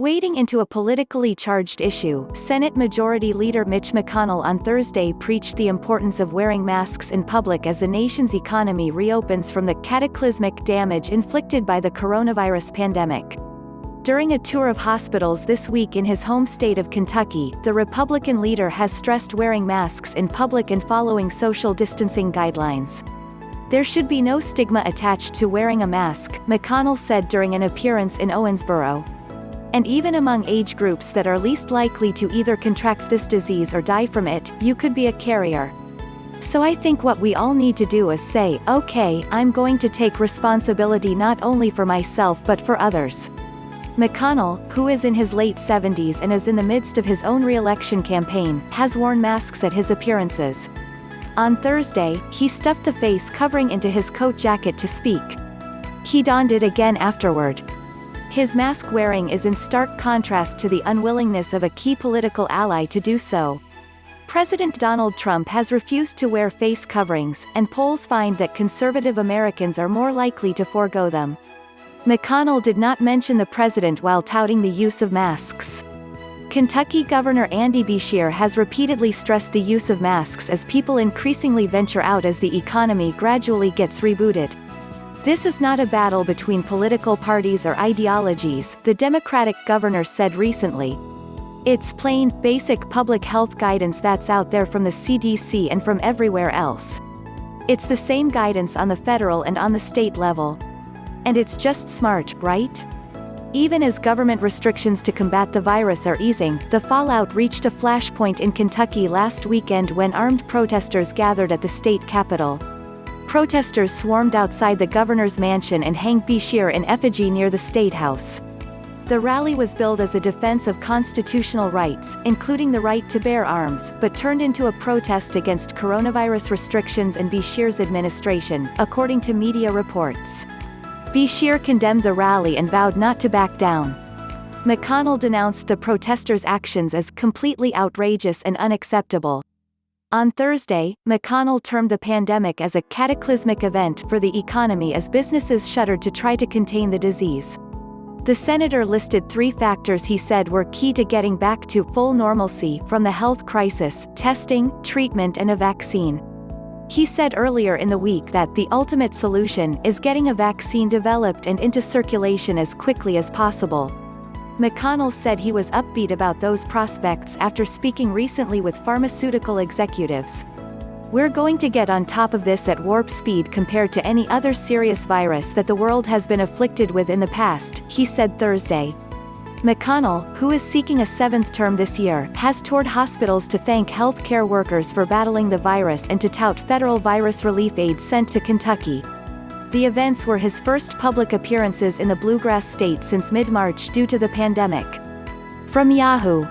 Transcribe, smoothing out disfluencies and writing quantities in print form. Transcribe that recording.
Wading into a politically charged issue, Senate Majority Leader Mitch McConnell on Thursday preached the importance of wearing masks in public as the nation's economy reopens from the cataclysmic damage inflicted by the coronavirus pandemic. During a tour of hospitals this week in his home state of Kentucky, the Republican leader has stressed wearing masks in public and following social distancing guidelines. There should be no stigma attached to wearing a mask, McConnell said during an appearance in Owensboro. And even among age groups that are least likely to either contract this disease or die from it, you could be a carrier. So I think what we all need to do is say, okay, I'm going to take responsibility not only for myself but for others. McConnell, who is in his late 70s and is in the midst of his own reelection campaign, has worn masks at his appearances. On Thursday, he stuffed the face covering into his coat jacket to speak. He donned it again afterward. His mask wearing is in stark contrast to the unwillingness of a key political ally to do so. President Donald Trump has refused to wear face coverings, and polls find that conservative Americans are more likely to forego them. McConnell did not mention the president while touting the use of masks. Kentucky Governor Andy Beshear has repeatedly stressed the use of masks as people increasingly venture out as the economy gradually gets rebooted. This is not a battle between political parties or ideologies, the Democratic governor said recently. It's plain, basic public health guidance that's out there from the CDC and from everywhere else. It's the same guidance on the federal and on the state level. And it's just smart, right? Even as government restrictions to combat the virus are easing, the fallout reached a flashpoint in Kentucky last weekend when armed protesters gathered at the state capitol. Protesters swarmed outside the governor's mansion and hanged Beshear in effigy near the State House. The rally was billed as a defense of constitutional rights, including the right to bear arms, but turned into a protest against coronavirus restrictions and Beshear's administration, according to media reports. Beshear condemned the rally and vowed not to back down. McConnell denounced the protesters' actions as completely outrageous and unacceptable. On Thursday, McConnell termed the pandemic as a cataclysmic event for the economy as businesses shuttered to try to contain the disease. The senator listed 3 factors he said were key to getting back to full normalcy from the health crisis: testing, treatment and a vaccine. He said earlier in the week that the ultimate solution is getting a vaccine developed and into circulation as quickly as possible. McConnell said he was upbeat about those prospects after speaking recently with pharmaceutical executives. We're going to get on top of this at warp speed compared to any other serious virus that the world has been afflicted with in the past, he said Thursday. McConnell, who is seeking a 7th term this year, has toured hospitals to thank healthcare workers for battling the virus and to tout federal virus relief aid sent to Kentucky. The events were his first public appearances in the Bluegrass state since mid-March due to the pandemic. From Yahoo!